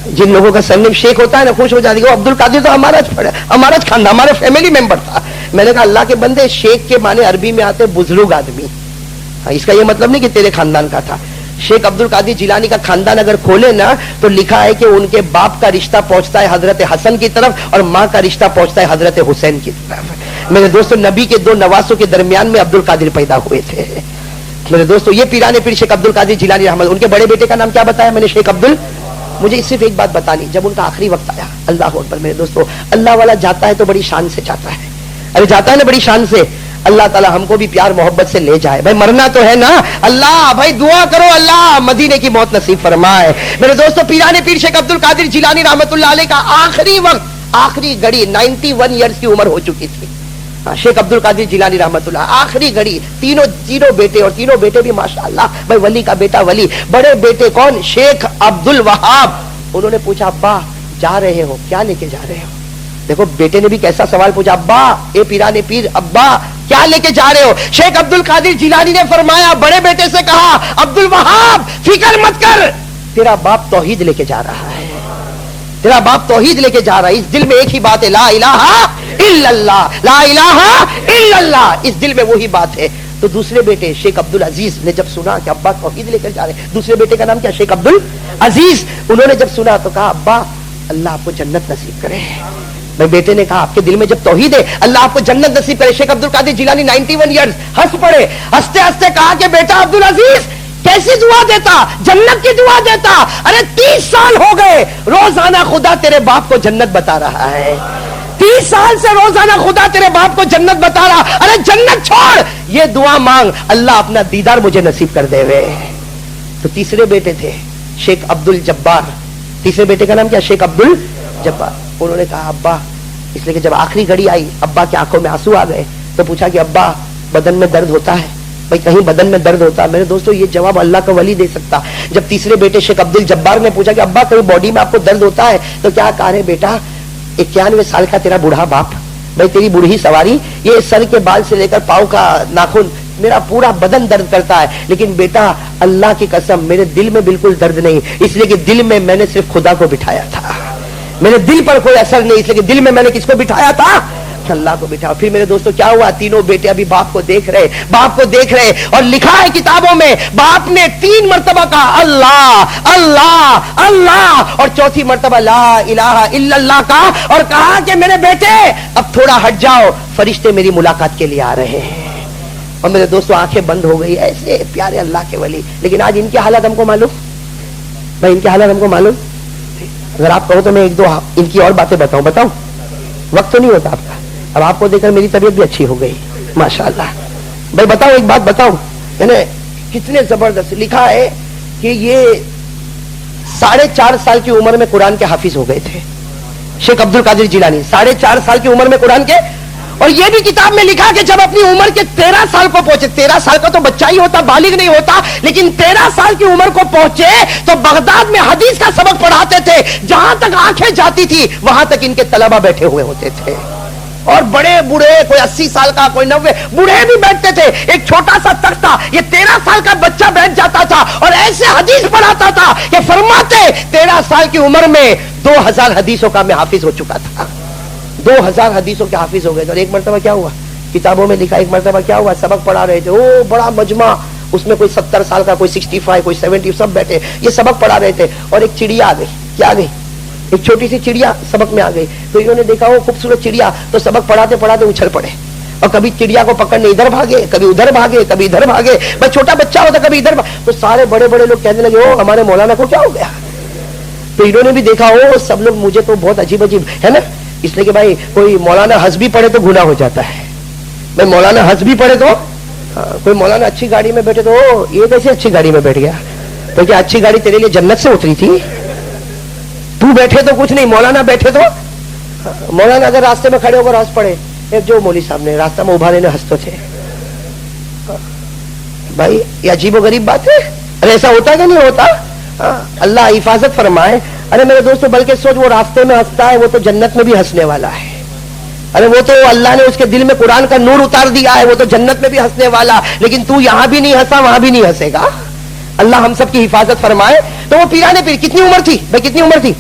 जिन लोगों का सरनेम शेख होता है ना, खुश हो जाती है, अब्दुल कादिर तो हमारा खानदान, हमारे फैमिली मेंबर था। मैंने कहा अल्लाह के बंदे, शेख के माने अरबी में आते बुजुर्ग आदमी। इसका ये मतलब नहीं कि तेरे खानदान का था। शेख अब्दुल कादिर जिलानी का खानदान अगर खोले ना तो लिखा है कि उनके बाप का रिश्ता पहुंचता है हजरत हसन की तरफ और माँ का रिश्ता पहुंचता है हजरत हुसैन की तरफ। मेरे दोस्तों, नबी के दो नवासों के दरमियान में अब्दुल कादिर पैदा हुए थे। मेरे दोस्तों, ये पीराने पीर शेख अब्दुल कादिर जिलानी रहमत, उनके बड़े बेटे का नाम क्या बताया मैंने? शेख अब्दुल। मुझे सिर्फ एक बात बतानी, जब उनका आखिरी वक्त आया, अल्लाह अकबर, मेरे दोस्तों, अल्लाह वाला जाता है तो बड़ी शान से जाता है। अरे जाता है ना बड़ी शान से। अल्लाह ताला हमको भी प्यार मोहब्बत से ले जाए। भाई मरना तो है ना, अल्लाह भाई दुआ करो अल्लाह मदीने की मौत नसीब फरमाए। मेरे दोस्तों, पीराने पीर शेख अब्दुल कादिर जिलानी रहमतुल्लाह अलैह का आखिरी वक्त, आखिरी घड़ी, 91 ईयर्स की उम्र हो चुकी थी। शेख अब्दुल कादिर जिलानी रहमतुल्लाह, आखिरी घड़ी, तीनों बेटे, और तीनों बेटे भी माशाअल्लाह, भाई वली का बेटा वली। बड़े बेटे कौन? शेख अब्दुल वहाब। उन्होंने पूछा, अब्बा जा रहे हो, क्या लेके जा रहे हो? देखो बेटे ने भी कैसा सवाल पूछा, अब्बा, ए पीराने पीर, अब्बा क्या लेके जा रहे हो? शेख अब्दुल कादिर जिलानी ने फरमाया, बड़े बेटे से कहा, अब्दुल वहाब फिक्र मत कर, तेरा बाप तौहीद लेके जा रहा है, तेरा बाप तौहीद लेके जा रहा है। इस दिल में एक ही बात है, ला इलाहा इल्लल्लाह, ला इलाहा इल्लल्लाह, इस दिल में वही बात है। तो दूसरे बेटे शेख अब्दुल अजीज ने जब सुना कि अब्बा तौहीद लेकर जा रहे हैं, दूसरे बेटे का नाम क्या? शेख अब्दुल अजीज। उन्होंने जब सुना तो कहा, अब्बा अल्लाह आपको जन्नत नसीब करे। भाई बेटे ने कहा, आपके दिल में जब तौहीद है, अल्लाह आपको जन्नत नसीब करे। शेख अब्दुल कादिर जिलानी 91 ईयर्स हंस पड़े, हंसते हंसते कहा कि बेटा अब्दुल अजीज कैसी दुआ देता, जन्नत की दुआ देता। अरे 30 साल हो गए रोजाना खुदा तेरे बाप को जन्नत बता रहा है, 30 साल से रोजाना खुदा तेरे बाप को जन्नत बता रहा। अरे जन्नत छोड़, ये दुआ मांग, अल्लाह अपना दीदार मुझे नसीब कर देवे। तो तीसरे बेटे थे शेख अब्दुल जब्बार। तीसरे बेटे का नाम क्या? शेख अब्दुल जब्बार। उन्होंने कहा, अब्बा, इसलिए कि जब आखिरी घड़ी आई, अब्बा की आंखों में आंसू आ गए, तो पूछा कि अब्बा बदन में दर्द होता है? भाई कहीं बदन में दर्द होता? मेरे दोस्तों, ये जवाब अल्लाह का वली दे सकता। जब तीसरे बेटे शेख अब्दुल जब्बार ने पूछा कि अब्बा कहीं बॉडी में आपको दर्द होता है? तो क्या कहा, रे बेटा 91 साल का तेरा बूढ़ा बाप, भाई तेरी बूढ़ी सवारी, ये सर के बाल से लेकर पांव का नाखून, मेरा पूरा बदन दर्द करता है, लेकिन बेटा अल्लाह की कसम मेरे दिल में बिल्कुल दर्द नहीं, इसलिए कि दिल में मैंने सिर्फ खुदा को बिठाया था, मेरे दिल पर कोई असर नहीं, इसलिए कि दिल में मैंने किसको बिठाया था? अल्लाह को बिठाया। फिर मेरे दोस्तों क्या हुआ? तीनों बेटे अभी बाप को देख रहे, बाप को देख रहे, और लिखा है किताबों में, बाप ने 3 मरतबा कहा अल्लाह अल्लाह अल्लाह, और चौथी मरतबा ला इलाहा इल्लल्लाह का, और कहा कि मेरे बेटे अब थोड़ा हट जाओ, फरिश्ते मेरी मुलाकात के लिए आ रहे हैं। और मेरे दोस्तों आंखें बंद हो गई, ऐसे प्यारे अल्लाह के वली। लेकिन आज इनकी हालत हमको मालूम, भाई इनकी हालत हमको मालूम। अगर आप कहो तो मैं 1-2 इनकी और बातें बताऊं? बताऊं? वक्त तो नहीं होता आपका। अब आपको देखकर मेरी तबीयत भी अच्छी हो गई माशाअल्लाह। भाई बताओ, एक बात बताओ, यानी कितने जबरदस्त लिखा है कि ये 4.5 साल की उम्र में कुरान के हाफिज हो गए थे शेख अब्दुल कादिर जिलानी, 4.5 साल की उम्र में कुरान के। और ये भी किताब में लिखा कि जब अपनी उम्र के 13 साल को पहुंचे, 13 साल का तो बच्चा ही होता, बालिग नहीं होता, लेकिन 13 साल की उम्र को पहुंचे तो बगदाद में हदीस का सबक पढ़ाते थे, जहां तक आंखें जाती थी वहां तक इनके तलबा बैठे हुए होते थे। और बड़े बूढ़े, कोई 80 साल का, कोई 90, बूढ़े भी बैठते थे। एक छोटा सा तख्ता, ये 13 साल का बच्चा बैठ जाता था और ऐसे हदीस पढ़ाता था कि फरमाते 13 साल की उम्र में 2000 हदीसों का मैं हाफिज हो चुका था, 2000 हदीसों के हाफिज हो गए थे। और एक मरतबा क्या हुआ, किताबों में लिखा, एक मरतबा क्या हुआ, सबक पढ़ा रहे थे, ओ बड़ा मजमा, उसमें कोई 70 साल का, कोई 65, कोई 70, सब बैठे, ये सबक पढ़ा रहे थे। और एक चिड़िया आ गई, क्या आ गई, एक छोटी सी चिड़िया सबक में आ गई। तो इन्होंने देखा वो खूबसूरत चिड़िया, तो सबक पढ़ाते पढ़ाते उछल पड़े, और कभी चिड़िया को पकड़ने इधर भागे, कभी उधर भागे, कभी इधर भागे। बस छोटा बच्चा होता कभी इधर, तो सारे बड़े बड़े लोग कहने लगे, ओ हमारे मौलाना को क्या हो गया। तो इन्होंने भी देखा, ओ सब लोग मुझे तो बहुत अजीब अजीब है ना, इसलिए कि भाई कोई मौलाना हंस भी पड़े तो गुनाह हो जाता है। भाई मौलाना हंस भी पड़े तो, कोई मौलाना अच्छी गाड़ी में बैठे तो ओ ये कैसे अच्छी गाड़ी में बैठ गया, तो क्या अच्छी गाड़ी तेरे लिए जन्नत से उतरी थी, तू बैठे तो कुछ नहीं, मौलाना बैठे तो। मौलाना अगर रास्ते में खड़े होकर हंस पड़े, एक जो मौली साहब ने रास्ता में उभा लेने हंसते थे, भाई ये अजीब गरीब बात है। अरे ऐसा होता है कि नहीं होता? अल्लाह हिफाजत फरमाए। अरे मेरे दोस्तों बल्कि सोच, वो रास्ते में हंसता है वो तो जन्नत में भी हंसने वाला है। अरे वो तो अल्लाह ने उसके दिल में कुरान का नूर उतार दिया है, वो तो जन्नत में भी हंसने वाला। लेकिन तू यहां भी नहीं हंसा, वहां भी नहीं हंसेगा। اللہ ہم سب کی حفاظت فرمائے. تو وہ پیرانے پیر کتنی عمر تھی بھائی, کتنی عمر تھی؟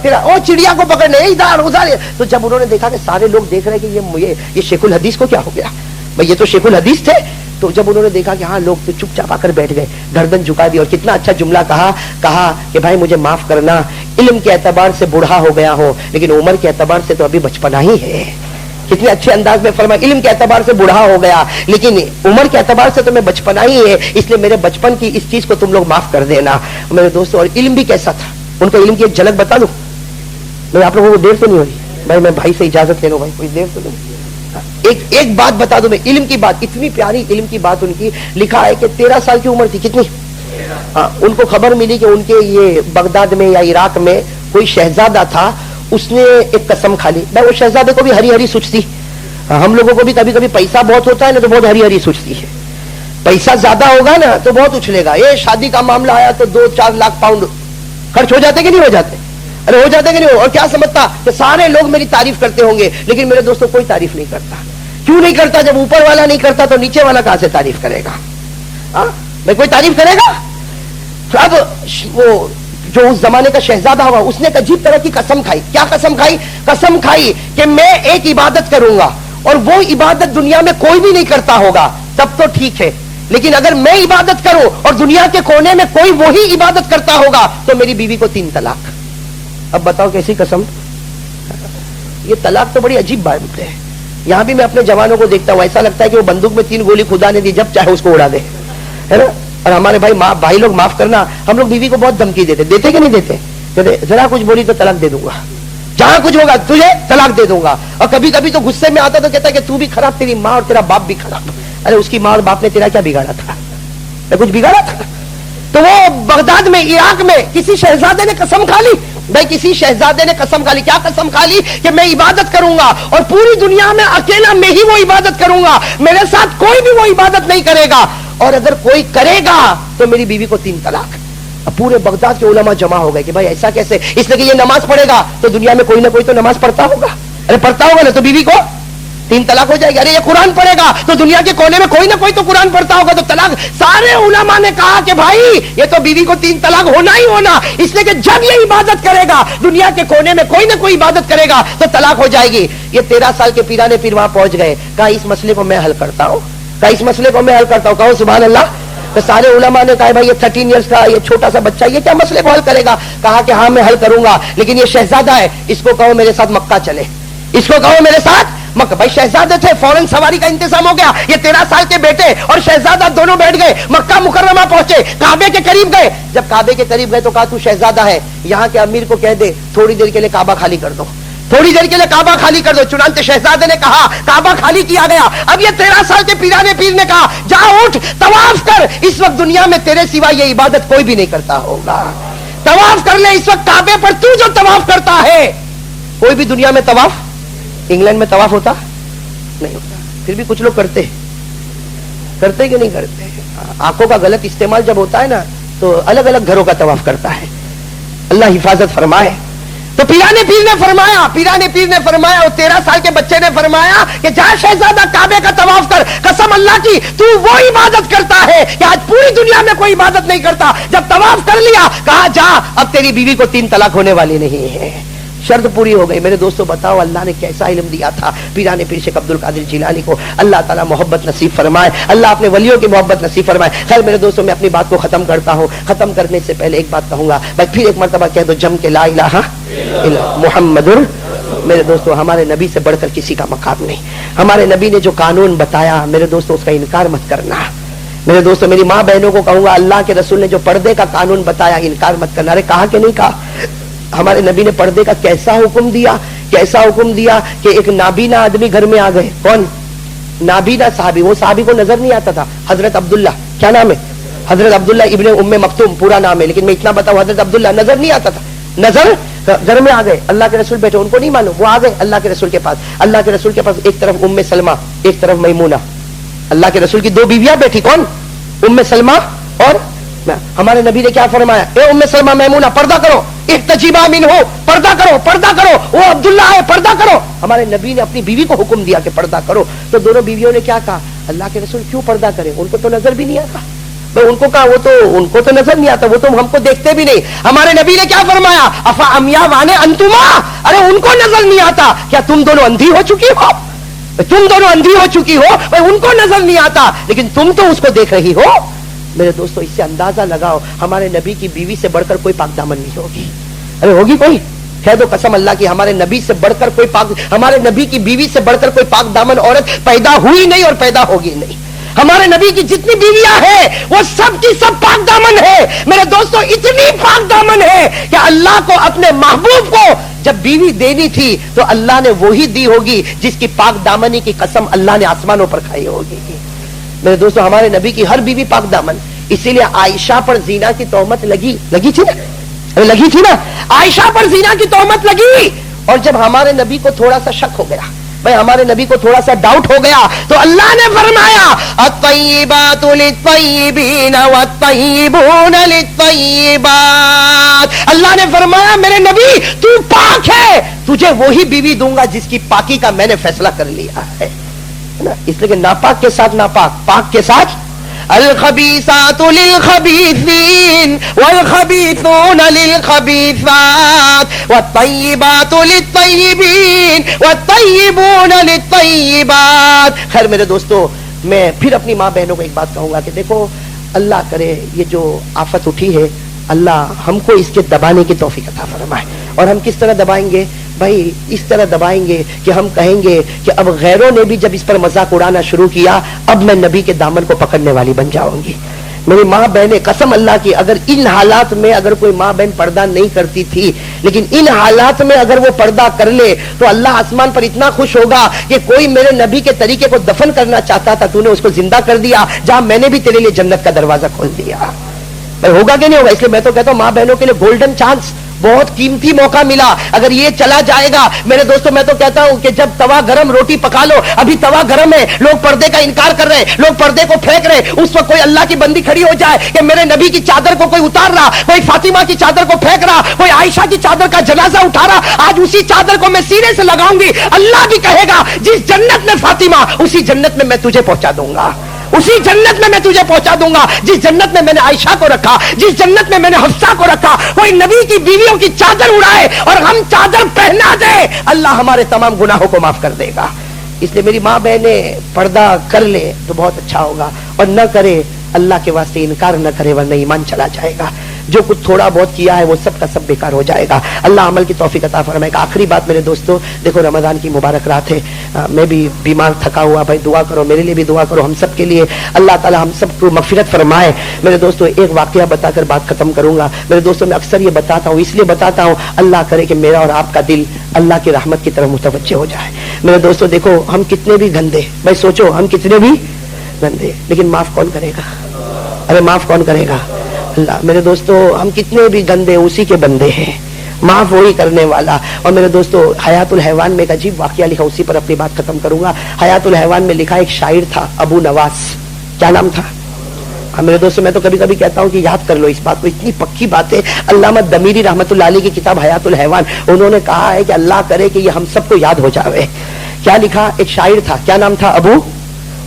وہ چڑیا کو پکڑنے ادھر ادھر. تو جب انہوں نے دیکھا کہ سارے لوگ دیکھ رہے کہ یہ شیخ الحدیث کو کیا ہو گیا بھائی, یہ تو شیخ الحدیث تھے. تو جب انہوں نے دیکھا کہ ہاں لوگ تو چپ چاپ آ کر بیٹھ گئے, گردن جھکا دی, اور کتنا اچھا جملہ کہا کہ بھائی مجھے معاف کرنا, علم کے اعتبار سے بوڑھا ہو گیا ہوں لیکن عمر کے اعتبار سے تو ابھی بچپنا ہی ہے. کتنے اچھے انداز میں فرمایا, علم کے اعتبار سے بوڑھا ہو گیا لیکن عمر کے اعتبار سے تو میں بچپنا ہی ہے, اس لیے میرے بچپن کی اس چیز کو تم لوگ معاف کر دینا. میرے دوستوں, اور علم بھی کیسا تھا, ان کو علم کی ایک جھلک بتا دوں میں. آپ لوگوں کو دیر تو نہیں ہو رہی بھائی, میں بھائی سے اجازت لے لوں بھائی, کوئی دیر تو نہیں. ایک بات بتا دوں میں, علم کی بات, اتنی پیاری علم کی بات ان کی. لکھا ہے کہ 13 سال کی عمر تھی. کتنی؟ ان کو خبر ملی کہ ان کے یہ بغداد میں یا عراق میں کوئی شہزادہ تھا, اس نے ایک قسم کھا لی. بھائی وہ شہزادے کو بھی ہری ہری سوچتی, ہم لوگوں کو بھی کبھی کبھی پیسہ بہت ہوتا ہے نا تو بہت ہری ہری سوچتی ہے. پیسہ زیادہ ہوگا نا تو بہت اچھلے گا. یہ شادی کا معاملہ آیا تو 2-4 لاکھ پاؤنڈ خرچ ہو جاتے کہ نہیں ہو جاتے؟ ارے ہو جاتے کہ نہیں ہو. اور کیا سمجھتا کہ سارے لوگ میری تعریف کرتے ہوں گے, لیکن میرے دوستوں کوئی تعریف نہیں کرتا. کیوں نہیں کرتا؟ جب اوپر والا نہیں کرتا تو نیچے والا کہاں سے تعریف کرے گا؟ بھائی کوئی تعریف کرے گا؟ اب وہ جو اس زمانے کا شہزادہ ہوا, اس نے ایک عجیب طرح کی قسم کھائی. کیا قسم کھائی؟ قسم کھائی کہ میں ایک عبادت کروں گا, اور وہ عبادت دنیا میں کوئی بھی نہیں کرتا ہوگا, تب تو ٹھیک ہے, لیکن اگر میں عبادت کروں اور دنیا کے کونے میں کوئی وہی عبادت کرتا ہوگا تو میری بیوی کو 3 طلاق. اب بتاؤ کیسی قسم. یہ طلاق تو بڑی عجیب بات ہے. یہاں بھی میں اپنے جوانوں کو دیکھتا ہوں, ایسا لگتا ہے کہ وہ بندوق میں 3 گولی خدا نے دی, جب چاہے اس کو اڑا دے, ہے نا. اور ہمارے بھائی لوگ معاف کرنا, ہم لوگ بیوی کو بہت دھمکی دیتے کہ نہیں دیتے؟ ذرا کچھ بولی تو طلاق دے دوں گا, جہاں کچھ ہوگا تجھے طلاق دے دوں گا. اور کبھی کبھی تو غصے میں آتا تو کہتا ہے کہ تو بھی خراب, تیری ماں اور تیرا باپ بھی خراب. ارے اس کی ماں اور باپ نے تیرا کیا بگاڑا تھا؟ کچھ بگاڑا تھا؟ تو وہ بغداد میں, عراق میں کسی شہزادے نے قسم کھا لی. بھائی کسی شہزادے نے قسم کھا لی. کیا قسم کھا لی؟ کہ میں عبادت کروں گا اور پوری دنیا میں اکیلا میں ہی وہ عبادت کروں گا, میرے ساتھ کوئی بھی وہ عبادت نہیں کرے گا, اور اگر کوئی کرے گا تو میری بیوی کو 3 طلاق. اب پورے بغداد کے علماء جمع ہو گئے کہ بھائی ایسا کیسے؟ اس لیے کہ یہ نماز پڑھے گا تو دنیا میں کوئی نہ کوئی تو نماز پڑھتا ہوگا. ارے پڑھتا ہوگا نا, تو بیوی کو 3 طلاق ہو جائے گی. ارے یہ قرآن پڑھے گا تو دنیا کے کونے میں کوئی نہ کوئی تو قرآن پڑھتا ہوگا, تو طلاق. سارے علماء نے کہا کہ بھائی یہ تو بیوی کو 3 طلاق ہونا ہی ہونا, اس لیے کہ جب یہ عبادت کرے گا دنیا کے کونے میں کوئی نہ کوئی عبادت کرے گا تو طلاق ہو جائے گی. یہ 13 سال کے پیرانے پیر وہاں پہنچ گئے. کہا اس مسئلے کو میں حل کرتا ہوں, اس مسئلے کو میں حل کرتا ہوں. کہو سبحان اللہ. تو سارے علماء نے کہا بھائی یہ 13 ایئرس کا یہ چھوٹا سا بچہ یہ کیا مسئلے کو حل کرے گا؟ کہا کہ ہاں میں حل کروں گا, لیکن یہ شہزادہ ہے, اس کو کہو میرے ساتھ مکہ چلے, اس کو کہو میرے ساتھ مکہ. بھائی شہزادے تھے, فوراً سواری کا انتظام ہو گیا. یہ 13 سال کے بیٹے اور شہزادہ دونوں بیٹھ گئے, مکہ مکرمہ پہنچے, کعبے کے قریب گئے. جب کعبے کے قریب گئے تو کہا تو شہزادہ ہے, یہاں کے امیر کو کہہ دے تھوڑی دیر کے لیے کعبہ خالی کر دو, تھوڑی دیر کے لیے کعبہ خالی کر دو. چنانچہ شہزادے نے کہا, کعبہ خالی کیا گیا. اب یہ 13 سال کے پیرانے پیر نے کہا جا اٹھ طواف کر, اس وقت دنیا میں تیرے سوا یہ عبادت کوئی بھی نہیں کرتا ہوگا, طواف کر لے. اس وقت کعبے پر تو جو طواف کرتا ہے, کوئی بھی دنیا میں طواف, انگلینڈ میں طواف ہوتا نہیں ہوتا, پھر بھی کچھ لوگ کرتے کہ نہیں کرتے. آنکھوں کا غلط استعمال جب ہوتا ہے نا تو الگ الگ گھروں کا طواف کرتا ہے. اللہ حفاظت فرمائے. تو پیرانے پیر نے فرمایا, اور 13 سال کے بچے نے فرمایا کہ جا شہزادہ کعبے کا طواف کر, قسم اللہ کی تو وہ عبادت کرتا ہے کہ آج پوری دنیا میں کوئی عبادت نہیں کرتا. جب طواف کر لیا کہا جا, اب تیری بیوی کو 3 طلاق ہونے والی نہیں ہے. شرط پوری ہو گئی. میرے دوستوں بتاؤ اللہ نے کیسا علم دیا تھا پیرانے پیر شیخ عبد القادر جیلانی کو. اللہ تعالیٰ محبت نصیب فرمائے, اللہ اپنے ولیوں کی محبت نصیب فرمائے. خیر میرے دوستوں میں اپنی بات کو ختم کرتا ہوں. ختم کرنے سے پہلے ایک بات کہوں گا بھائی, پھر ایک مرتبہ کہہ دو جم کے لا الہ الا محمد. میرے دوستوں ہمارے نبی سے بڑھ کر کسی کا مقام نہیں. ہمارے نبی نے جو قانون بتایا میرے دوستوں اس کا انکار مت کرنا. میرے دوستوں میری ماں بہنوں کو کہوں گا, اللہ کے رسول نے جو پردے کا قانون بتایا انکار مت کرنا. ارے کہا کہ نہیں کہا؟ ہمارے نبی نے پردے کا کیسا حکم دیا کہ ایک نابینا آدمی گھر میں آ گئے. کون نابینا صحابی؟ وہ صحابی کو نظر نہیں آتا تھا, حضرت عبداللہ. کیا نام ہے؟ حضرت عبداللہ ابن ام مکتوم پورا نام ہے, لیکن میں اتنا بتاؤں حضرت عبداللہ نظر نہیں آتا تھا. نظر گھر میں آ گئے, اللہ کے رسول بیٹھے, ان کو نہیں معلوم, وہ آ گئے اللہ کے رسول کے پاس. اللہ کے رسول کے پاس ایک طرف ام سلمہ, ایک طرف میمونہ. اللہ کے رسول کی 2 بیویاں بیٹھی. کون؟ ام سلمہ اور ہمارے نبی نے کیا فرمایا, اے ام سلمہ میمونہ پردہ کرو, احتجبا منہ, پردہ کرو, وہ عبداللہ ہے پردہ کرو. ہمارے نبی نے اپنی بیوی کو حکم دیا کہ پردہ کرو. تو دونوں بیویوں نے کیا کہا, اللہ کے رسول کیوں پردہ کریں, ان کو تو نظر بھی نہیں آتا. भाई उनको कहा, उनको तो नजर नहीं आता, वो तो हमको देखते भी नहीं। हमारे नबी ने क्या फरमाया, अफा अमिया वाने अंतुमा, अरे उनको नजर नहीं आता, क्या तुम दोनों अंधी हो चुकी हो? तुम दोनों अंधी हो चुकी हो, भाई उनको नजर नहीं आता लेकिन तुम तो उसको देख रही हो। मेरे दोस्तों, इससे अंदाजा लगाओ हमारे नबी की बीवी से बढ़कर कोई पाक दामन नहीं होगी। अरे होगी कोई? कह दो कसम अल्लाह की, हमारे नबी से बढ़कर कोई पाक, हमारे नबी की बीवी से बढ़कर कोई पाक दामन औरत पैदा हुई नहीं और पैदा होगी नहीं। हमारे नबी की जितनी बीवियां हैं वो सब की सब पाक दामन है। मेरे दोस्तों, इतनी पाक दामन है कि अल्लाह को अपने महबूब को जब बीवी देनी थी तो अल्लाह ने वही दी होगी जिसकी पाक दामनी की कसम अल्लाह ने आसमानों पर खाई होगी। मेरे दोस्तों, हमारे नबी की हर बीवी पाक दामन, इसीलिए आयशा पर जीना की तोहमत लगी थी ना, लगी थी ना, आयशा पर जीना की तोहमत लगी। और जब हमारे नबी को थोड़ा सा शक हो गया, भाई हमारे नबी को थोड़ा सा डाउट हो गया, तो अल्लाह ने फरमाया अत्तय्यिबातु लित्तय्यिबीन वत्तय्यिबून लित्तय्यिबात। अल्लाह ने फरमाया मेरे नबी तू पाक है, तुझे वही बीवी दूंगा जिसकी पाकी का मैंने फैसला कर लिया है ना। इसलिए नापाक के साथ नापाक, पाक के साथ अल-खबीसातु लिल-खबीसीन वल-खबीसून लिल-खबीसात वत-तय्यिबातु लित-तय्यिबीन वत-तय्यिबून लित-तय्यिबात। खैर मेरे दोस्तों, मैं फिर अपनी माँ बहनों को एक बात कहूंगा कि देखो, अल्लाह करे ये जो आफत उठी है, अल्लाह हमको इसके दबाने की तौफीक अता फरमाए। और हम किस तरह दबाएंगे भाई? इस तरह दबाएंगे कि हम कहेंगे कि अब गैरों ने भी जब इस पर मजाक उड़ाना शुरू किया, अब मैं नबी के दामन को पकड़ने वाली बन जाऊंगी। मेरी माँ बहनें, कसम अल्लाह की, अगर इन हालात में अगर कोई माँ बहन पर्दा नहीं करती थी, लेकिन इन हालात में अगर वो पर्दा कर ले तो अल्लाह आसमान पर इतना खुश होगा कि कोई मेरे नबी के तरीके को दफन करना चाहता था, तूने उसको जिंदा कर दिया, जहां मैंने भी तेरे लिए जन्नत का दरवाजा खोल दिया। भाई होगा कि नहीं होगा? इसलिए मैं तो कहता हूं माँ बहनों के लिए गोल्डन चांस, बहुत कीमती मौका मिला। अगर ये चला जाएगा, मेरे दोस्तों मैं तो कहता हूं कि जब तवा गरम रोटी पका लो, अभी तवा गरम है, लोग पर्दे का इनकार कर रहे हैं, लोग पर्दे को फेंक रहे हैं, उस वक्त कोई अल्लाह की बंदी खड़ी हो जाए कि मेरे नबी की चादर को कोई उतार रहा, कोई फातिमा की चादर को फेंक रहा, कोई आयशा की चादर का जनाजा उठा रहा, आज उसी चादर को मैं सीने से लगाऊंगी। अल्लाह भी कहेगा जिस जन्नत में फातिमा, उसी जन्नत में मैं तुझे पहुंचा दूंगा, उसी जन्नत में मैं तुझे पहुंचा दूंगा जिस जन्नत में मैंने आयशा को रखा, जिस जन्नत में मैंने हफ्सा को रखा। कोई नबी की बीवियों की चादर उड़ाए और हम चादर पहना दे, अल्लाह हमारे तमाम गुनाहों को माफ कर देगा। इसलिए मेरी माँ बहने, पर्दा कर ले तो बहुत अच्छा होगा, और न करे अल्लाह के वास्ते इनकार न करे, वरना ईमान चला जाएगा। जो कुछ थोड़ा बहुत किया है वो सब का सब बेकार हो जाएगा। अल्लाह अमल की तौफीक अता फरमाएगा। आखिरी बात मेरे दोस्तों, देखो रमजान की मुबारक रात है, मैं भी बीमार थका हुआ, भाई दुआ करो, मेरे लिए भी दुआ करो, हम सब के लिए अल्लाह ताला हम सबको मगफिरत फरमाए। मेरे दोस्तों, एक वाकया बताकर बात खत्म करूंगा। मेरे दोस्तों, मैं अक्सर ये बताता हूँ, इसलिए बताता हूँ, अल्लाह करे कि मेरा और आपका दिल अल्लाह की रहमत की तरफ मुतवज्जे हो जाए। मेरे दोस्तों देखो, हम कितने भी गंदे, भाई सोचो हम कितने भी गंदे, लेकिन माफ कौन करेगा? अरे माफ कौन करेगा? अल्लाह। मेरे दोस्तों, हम कितने भी गंदे उसी के बंदे हैं, माफ वही करने वाला। और मेरे दोस्तों, हयातुल हैवान में एक अजीब वाकया लिखा, उसी पर अपनी बात खत्म करूंगा। हयातुल हैवान में लिखा, एक शायर था अबू नवास, क्या नाम था? मेरे दोस्तों, मैं तो कभी कभी कहता हूँ कि याद कर लो इस बात को, इतनी पक्की बात है। अल्लामा दमीरी रहमतुल्लाह अलैह की किताब हयातुल हैवान, उन्होंने कहा है कि अल्लाह करे कि ये हम सबको याद हो जावे। क्या लिखा? एक शायर था, क्या नाम था? अबू,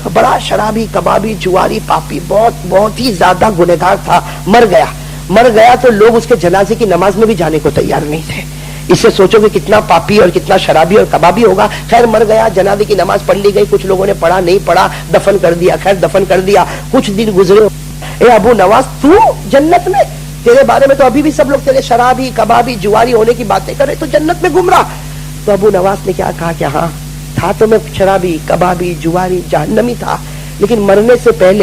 बड़ा शराबी, कबाबी, जुआरी, पापी, बहुत ही ज्यादा गुनहगार था। मर गया तो लोग उसके जनाजे की नमाज में भी जाने को तैयार नहीं थे। इससे सोचो कि कितना पापी और कितना शराबी और कबाबी होगा। खैर मर गया, जनाजे की नमाज पढ़ ली गई, कुछ लोगों ने पढ़ा, नहीं पढ़ा, दफन कर दिया। खैर दफन कर दिया, कुछ दिन गुजरे, ए अबू नवाज तू जन्नत में, तेरे बारे में तो अभी भी सब लोग तेरे शराबी, कबाबी, जुआरी होने की बातें कर रहे, तो जन्नत में घूम रहा। तो अबू नवाज ने क्या कहा कि हाँ था तो मैं शराबी, कबाबी, जुआरी, जहन्नमी था, लेकिन मरने से पहले